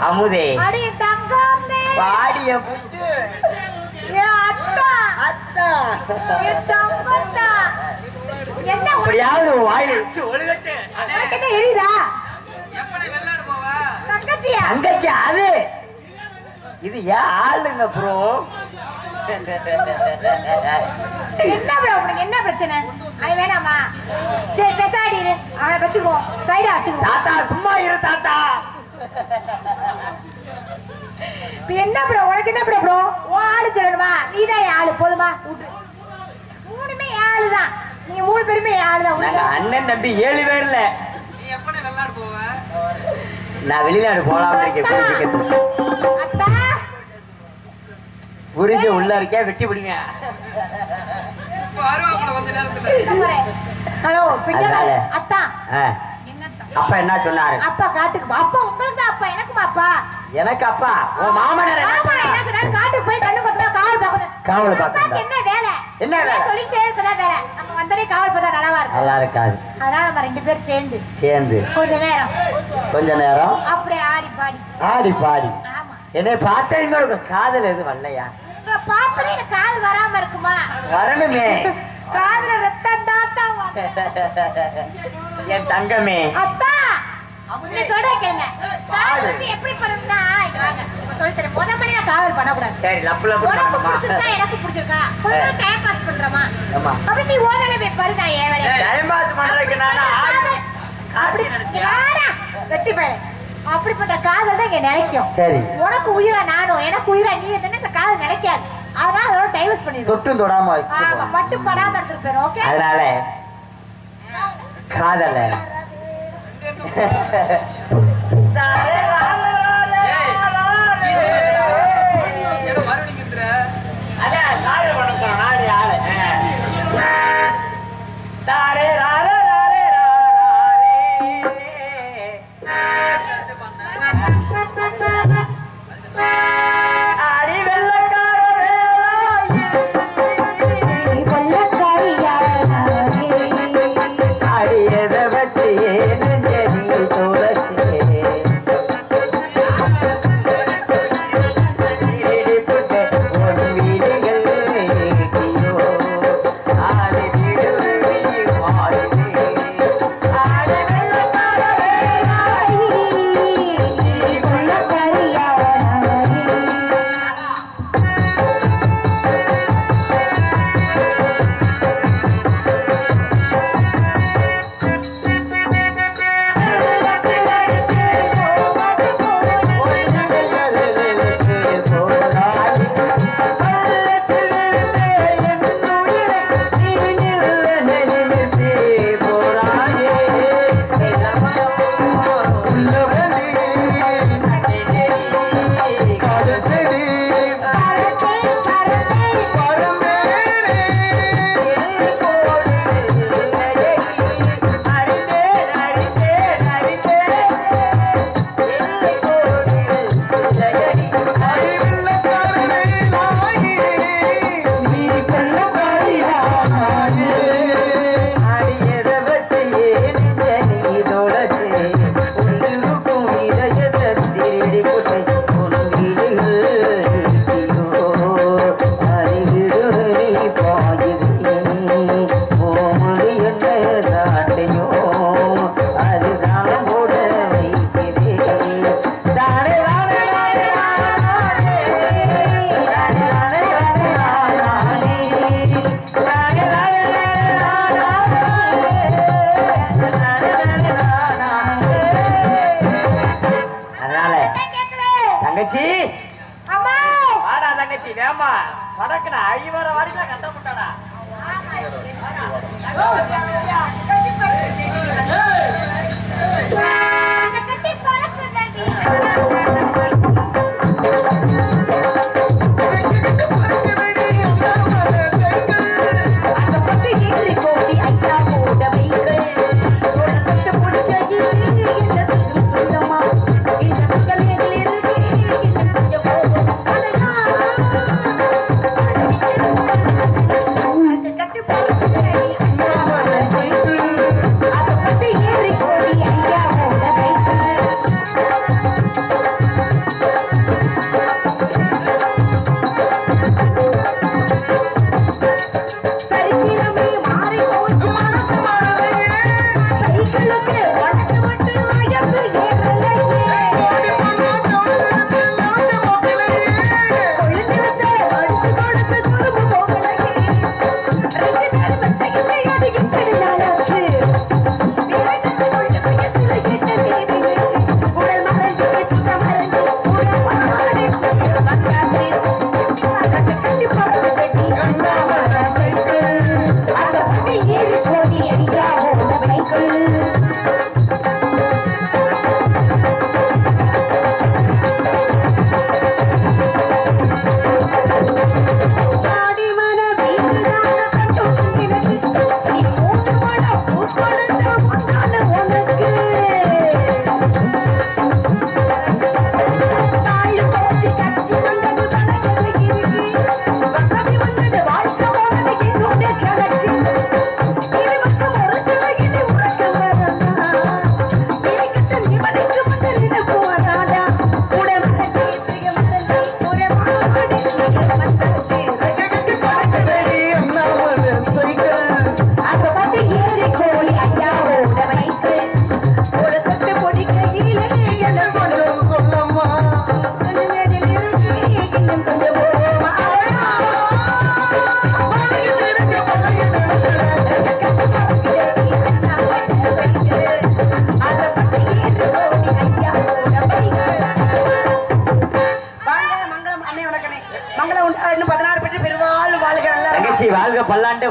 அமுதே பாடிய எப்படியாவது வாயில் எரியுதா தங்கச்சி அது இது ஏன் ஆளுங்க ப்ரோ என்ன ப்ரோ உனக்கு என்ன பிரச்சனை அவன் வேணாமா சரி பெசாடி இரு அவனை வச்சுக்குவோம் சைடா வச்சுக்குவோம் தாத்தா சும்மா இரு தாத்தா என்ன ப்ரோ உனக்கு என்ன ப்ரோ உன் ஆளு சொல்லணுமா நீதான் ஆளு போதுமா மூணுமே ஆளுதான் நீங்க 3 பேருமே ஆளுதான் அண்ணன் தம்பி 7 பேர்ல நான் வெளிநாடு போலாம் புரிஞ்சு உள்ள இருக்கே வெட்டி பிடிங்க ஹலோ அத்தா அப்பா என்ன சொன்னாரு அப்பா காட்டுக்கு அப்பா உங்களுக்கு தான் அப்பா எனக்குமா அப்பா எனக்கு அப்பா உன் மாமனார் என்ன சொன்னாரு காட்டுக்கு போய் கண்ணு கொத்தா காவல் பார்க்கணும் என்ன வேலை என்ன வேலை சொல்லிட்டே இருக்கதா வேலை நம்ம வந்தனே காவல் பார்த்தா நல்லா இருக்காது அதனால நம்ம 2 பேரும் சேர்ந்து கொஞ்ச நேரம் அப்படியே ஆடி பாடி ஆமா என்னை பார்த்தீங்க காதல் எது வரலையா பார்த்தனே எனக்கு கால் வராம இருக்குமா வரணுமே காதுல ரத்தம் தாத்தா என் தங்கமே அத்தா நீ சொல்ற கேளுங்க காதல் எப்படி பண்ணனும்னா இங்க வாங்க சொல்லி தரேன் முதல்ல நான் காதல் பண்ண கூடாது சரி லப்பு பண்ணணுமா எனக்கு பிடிச்சிருக்கா கொஞ்சம் டைம் பாஸ் பண்றமா ஆமா அப்ப நீ ஓவலே போய் பாரு நான் ஏன் வேலை டைம் பாஸ் பண்றதுக்கு நானா அப்படி நினைச்சியா வெட்டி பாரு அப்படிப்பட்ட காதல் தான் இங்க நிலைக்கும் சரி உனக்கு உயிரா நானும் எனக்கு உயிரா நீ என்ன இந்த காதல் நிலைக்காது அதனால அதோட டைவர்ஸ் பண்ணிடு தொட்டும் தொடாம வச்சு ஆமா மட்டும் படாம இருந்திருப்பேன் ஓகே அதனால காதல தங்கச்சி அம்மா வாடா தங்கச்சி வேமா படக்குடா ஐவர வாடில கட்ட முட்டாடா கட்டி பறக்குதடி கட்டி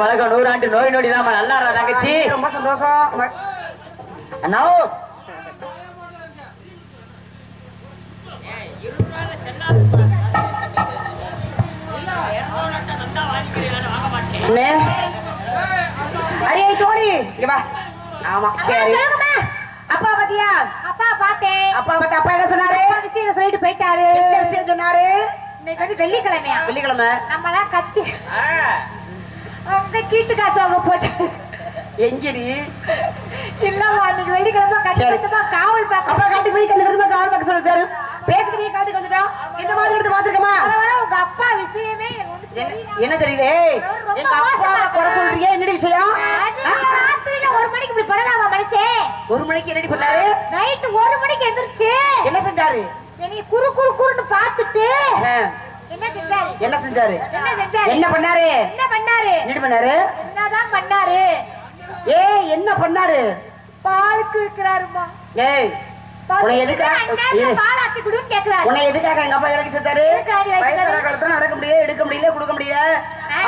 பல்லாண்டு வழக்கம் 100 ஆண்டு நோய் நொடி தான் நல்லா தங்கச்சி. ரொம்ப சந்தோஷம் அண்ணா. அடியே தோழி இங்க வா. ஆமா சரி. அப்பா பாத்தியா? அப்பா பார்த்தேன். அப்பா பார்த்து அப்பா என்ன சொன்னாரு? விஷயம் சொல்லிட்டு போயிட்டாரு. என்ன விஷயம் சொன்னாரு? இன்னைக்கு வந்து வெள்ளிக்கிழமையா? வெள்ளிக்கிழமை. நம்மளாம் கட்சி அவங்க சீட்டு காசு வாங்க போச்சு. எங்கடி? இல்லம்மா இன்னைக்கு வெள்ளிக்கிழமை கட்சி காவல் பார்க்க. அப்பா காட்டுக்கு போய் கண்டுக்கிட்டு காவல் பார்க்க சொல்லிட்டாரு. பேசிக்கிட்டே காட்டுக்கு வந்துட்டோம். இந்த மாதிரி எடுத்து பாத்துக்கமா? உங்க அப்பா விஷயமே என்ன தெரியல? எங்க அப்பா குறை சொல்றீங்க, என்ன விஷயம்? ராத்திரில 1 மணிக்கு இப்படி பண்ணலாமா மனுஷே? 1 மணிக்கு என்னடி பண்ணாரு? நைட் 1 மணிக்கு எந்திரிச்சு என்ன செஞ்சாரு? என்னை குறு குறு குறுன்னு பார்த்துட்டு என்ன செஞ்சாரு? என்ன செஞ்சாரு? என்ன செஞ்சாரு? என்ன பண்ணாரு? என்ன பண்ணாரு? என்ன பண்ணாரு? என்னதான் பண்ணாரு? ஏய் என்ன பண்ணாரு? பாலுக்கு இருக்கிறாருமா. ஏய் உன்னை எதுக்காக பாலாத்தி குடுன்னு கேக்குறாரு. உன்னை எதுக்காக எங்க அப்பா வேலைக்கு சேர்த்தாரு? வயசான காலத்துல நடக்க முடியல, எடுக்க முடியல, கொடுக்க முடியல.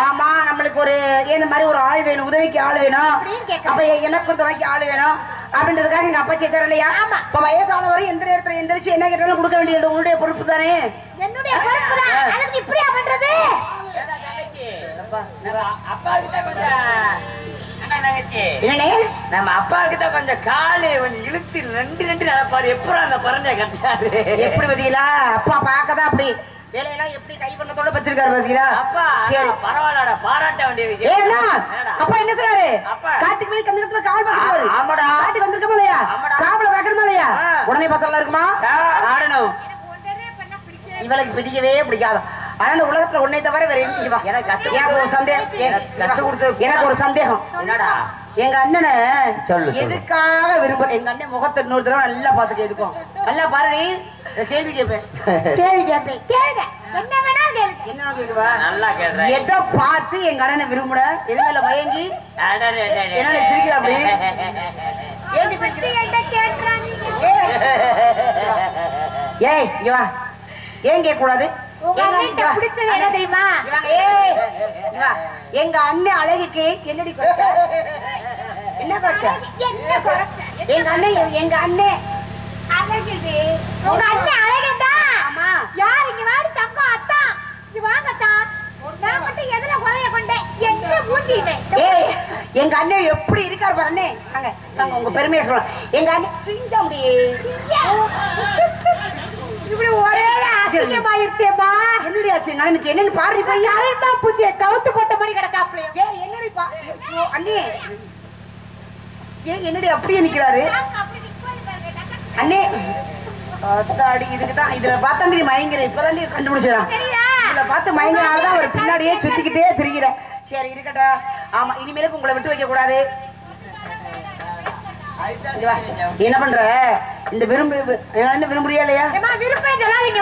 ஆமா நம்மளுக்கு ஒரு இந்த மாதிரி ஒரு ஆள் வேணும், உதவிக்கு ஆள் வேணும், அப்ப எனக்கும் துணைக்கு ஆள் வேணும் அப்படின்றதுக்காக எங்க அப்பா சேர்த்தாரு இல்லையா? இப்ப வயசான வரை எந்த நேரத்துல எந்திரிச்சு என்ன கேட்டாலும் கொடுக்க வேண்டியது உங்களுடைய பொறுப்பு தானே. என்னுடைய பொறுப்பு தான். அதுக்கு இப்படியா பண்றது? நம்ம அப்பாவுக்கு தான் கொஞ்சம் காலு கொஞ்சம் இழுத்து ரெண்டு நடப்பாரு. எப்பறம் அந்த பறஞ்ச கட்டாரு எப்படி பதிலா? அப்பா பாக்கதான் அப்படி வேலையெல்லாம் எப்படி கை பண்ணத்தோட வச்சிருக்காரு பாத்தீங்களா? அப்பா சரி பரவாயில்லடா, பாராட்ட வேண்டிய விஷயம். அப்பா என்ன சொன்னாரு? காட்டுக்கு போய் கண்ணுக்கு கால் பார்க்கறாரு. ஆமாடா காட்டுக்கு வந்திருக்கோமா இல்லையா? காவல பார்க்கணுமா இல்லையா? உடனே பார்த்தலாம் இருக்குமா? ஆடணும். இவளுக்கு பிடிக்கவே பிடிக்காது. ஆனா இந்த உலகத்துல உன்னை தவிர வேற எங்க வா. எனக்கு ஒரு சந்தேகம். எனக்கு ஒரு சந்தேகம். என்னடா? எங்க அண்ணனை சொல்லு. எதுக்காக விரும்ப? எங்க அண்ணன் முகத்தை இன்னொரு தடவை நல்லா பாத்துட்டு எதுக்கும் நல்லா பாரு. கேள்வி கேட்பேன். கேளுங்க. என்ன வேணா கேளுங்க. என்ன கேக்குவா? நல்லா கேக்குறேன். எதை பார்த்து எங்க அண்ணனை விரும்புற? எது மேல மயங்கி என்ன சிரிக்கிற? அப்படி ஏன் என்ன கேக்குறாங்க? ஏய் இங்க வா. ஏன் கேட்க கூடாது? உங்க அண்ணன்ட்ட பிடிச்சது என்ன தெரியுமா? எங்க அண்ணன் அழகுக்கு என்னடி குறைச்ச? என்ன குறைச்ச? என்ன குறைச்ச? எங்க அண்ணன் அழகுக்கு. உங்க அண்ணன் அழகுதா? ஆமா. யார் இங்க வாடி தங்கம் அத்தா? இங்க வாங்க அத்தா. நான் மட்டும் எதுல குறைய கொண்டேன்? என்ன மூஞ்சினே? ஏய் எங்க அண்ணன் எப்படி இருக்காரு பாரு அண்ணே. வாங்க வாங்க உங்க பெருமையை சொல்றேன். எங்க அண்ணன் சிங்க முடியே. இப்படி ஒரே அசிங்கமாயிருச்சேமா. என்னடி ஆச்சு? எனக்கு என்னன்னு பாரு. போய் யாருமா பூஜை கவுத்து போட்ட மாதிரி கிடக்காப்ல. ஏய் என்னடி அண்ணே? ஏன் என்னடி அப்படியே நிக்கிறாரு அண்ணே? அத்தாடி இதுக்குதான் இதுல பார்த்தாண்டி மயங்கிற. இப்பதாண்டி கண்டுபிடிச்சிடலாம். இதுல பார்த்து மயங்கினால்தான் ஒரு பின்னாடியே சுத்திக்கிட்டே திரிகிற. சரி இருக்கட்டும். ஆமா இனிமேலுக்கு உங்களை விட்டு வைக்க கூடாது. என்ன பண்ற? இந்த விரும்புறியா இல்லையா? விருப்பம் சொல்லாதீங்க.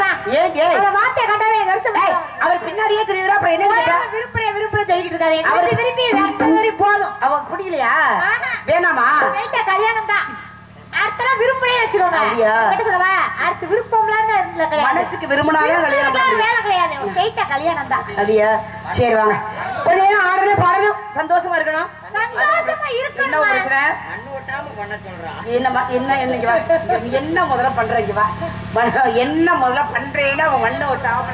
அவர் பின்னாடியே தெரியுறா. அப்புறம் என்ன விருப்பம் சொல்லிட்டு இருக்காரு. அவர் விரும்பி போதும். அவன் பிடிக்கலையா? வேணாமா? கல்யாணம் தான். அடுத்த விருப்பமே வச்சுக்கோங்க. அடுத்த விருப்பம் மனசுக்கு விரும்பினாதான் கல்யாணம். வேலை கிடையாது. கல்யாணம் தான். அப்படியா? சரி வாங்க. கொஞ்ச நேரம் ஆடுறது பாடணும். சந்தோஷமா இருக்கணும். சந்தோஷமா இருக்கணும். என்ன பிரச்சனை? என்ன முதல்ல பண்றீங்க? என்ன முதல்ல பண்றீங்கன்னா மண்ணை ஒட்டாம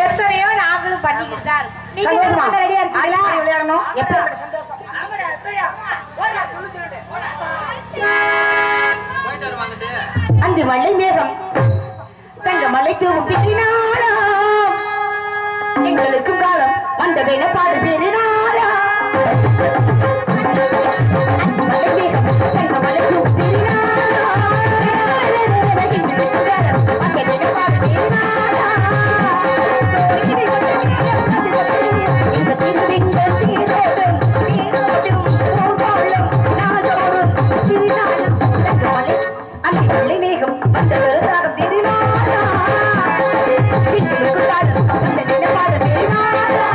எத்தனையோ நாங்களும் பண்ணிக்கிட்டு தான் சந்தோஷமா ரெடியா இருக்கு. விளையாடணும். எப்ப சந்தோஷம்? அந்த மலை மேகம் தங்க மலை தூவும் திட்டினாலும் எங்களுக்கும் காலம் வந்ததென பாடு பேரினாரா. மலை மேகம் தங்க மலை தூவும் திட்டினாலும் எங்களுக்கும் காலம் வந்ததென பாடு பேரினாரா. இந்த திருவிங்கள் தீரோடும் நீரோடும் போகாலும் நாளோடும் திருநாளும் தங்க மலை அந்த மலை மேகம் வந்ததாக தெரினாரா. எங்களுக்கும் காலம் வந்ததென பாடு பேரினாரா.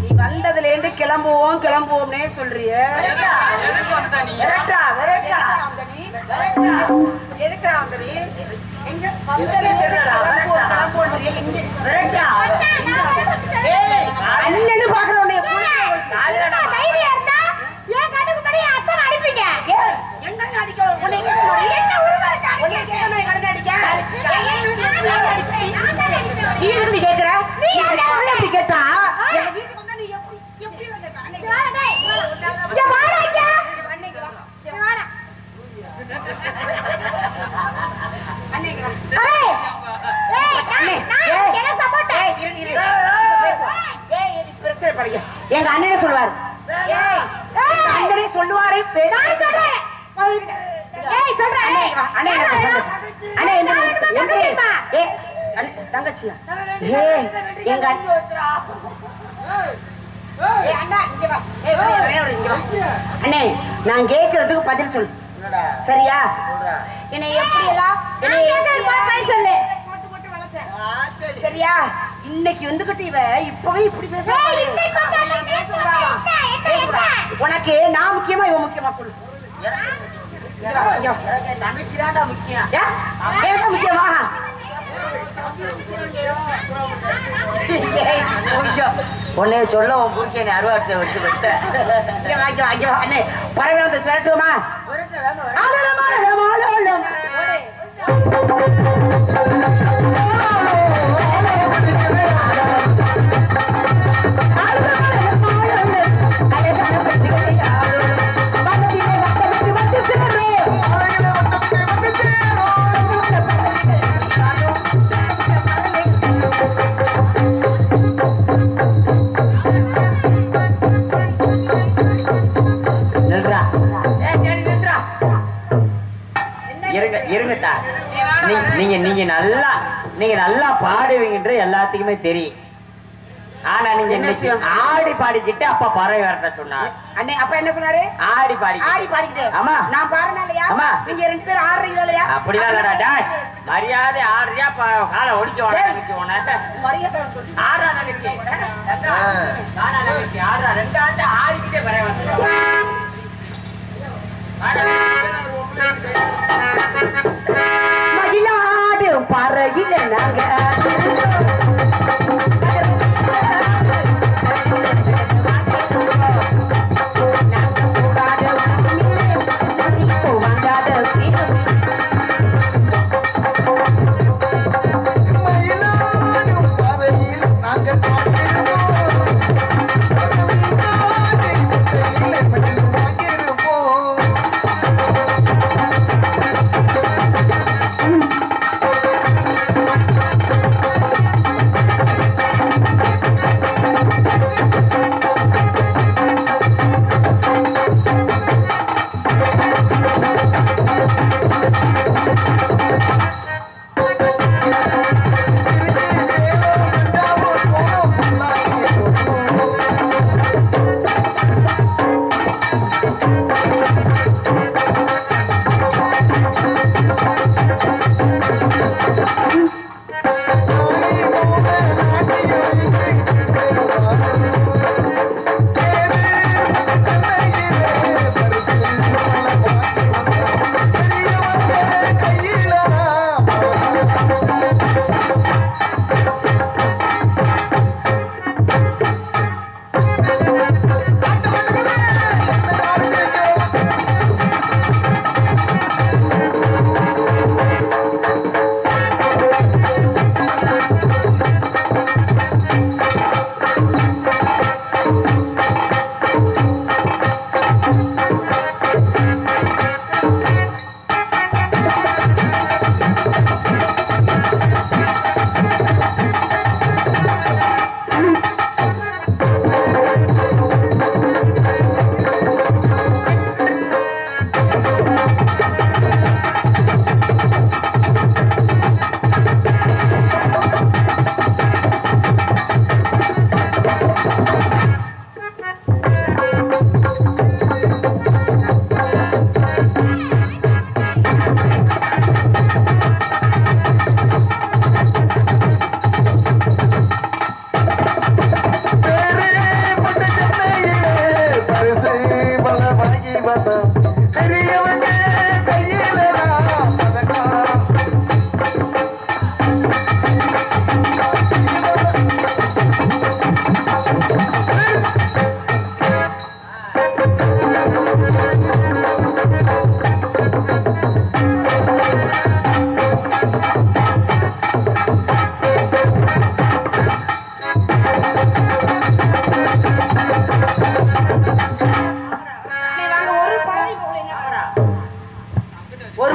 நீ வந்ததுல இருந்து கிளம்புவோம்னே சொல்றிய. அண்ணனு பாக்குற எங்க அண்ணனே சொல்லுவாரு. அண்ணனே சொல்லுவாரு. தங்கச்சியா எங்க அண்ணே நான் கேட்கறதுக்கு பதில் சொல்லு. சரியா? என்னை எப்படி எல்லாம் சொல்லு. சரியா? இன்னைக்கு வந்துகிட்டு இவ இப்பவே இப்படி பேச உனக்கு நான் முக்கியமா இவன் முக்கியமா சொல்லு. தங்கச்சிதான்டா முக்கியம். முக்கியமா உன்னை சொல்ல உன் புருஷனை அறுவாட்டை வச்சு விட்ட பறவை விரட்டுவோமா? நீங்க நல்லா பாடுவீங்கன்ற எல்லாத்துக்குமே தெரியும். ஆனா நீங்க ஆடி பாடிக்கிட்டு அப்பா பறவை வரட்ட சொன்னார். அண்ணே அப்ப என்ன சொன்னாரு? ஆடி பாடிக்கிட்டு. ஆமா நான் பாடுறேன் இல்லையா? நீங்க 2 பேரும் ஆடுறீங்க இல்லையா? அப்படிதான் இல்லடா. மரியாதை ஆடுறியா காலை ஒடிக்க வாங்க. ஆடுறா நினைச்சு ஆடுறா 2 ஆண்டு ஆடிக்கிட்டே பறவை வந்து மயிலாடு பறகில நாங்க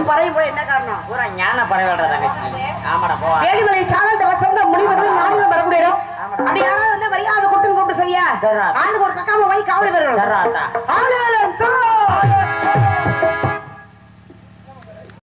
பறவை போல என்ன காரணம்? பூரா ஞான பறவையோட தங்கச்சி. ஆமாடா போ. வேலிமலை சாவல் வசந்த முனிவர்கள் ஞானிகள் வரக்கூடிய இடம். அப்படி யாராவது வந்து மரியாதை கொடுத்து கூப்பிட்டு சரியா? ஆளுக்கு ஒரு பக்காம போய் காவலி வரணும். சர்ராத்தா. ஆளுகளும்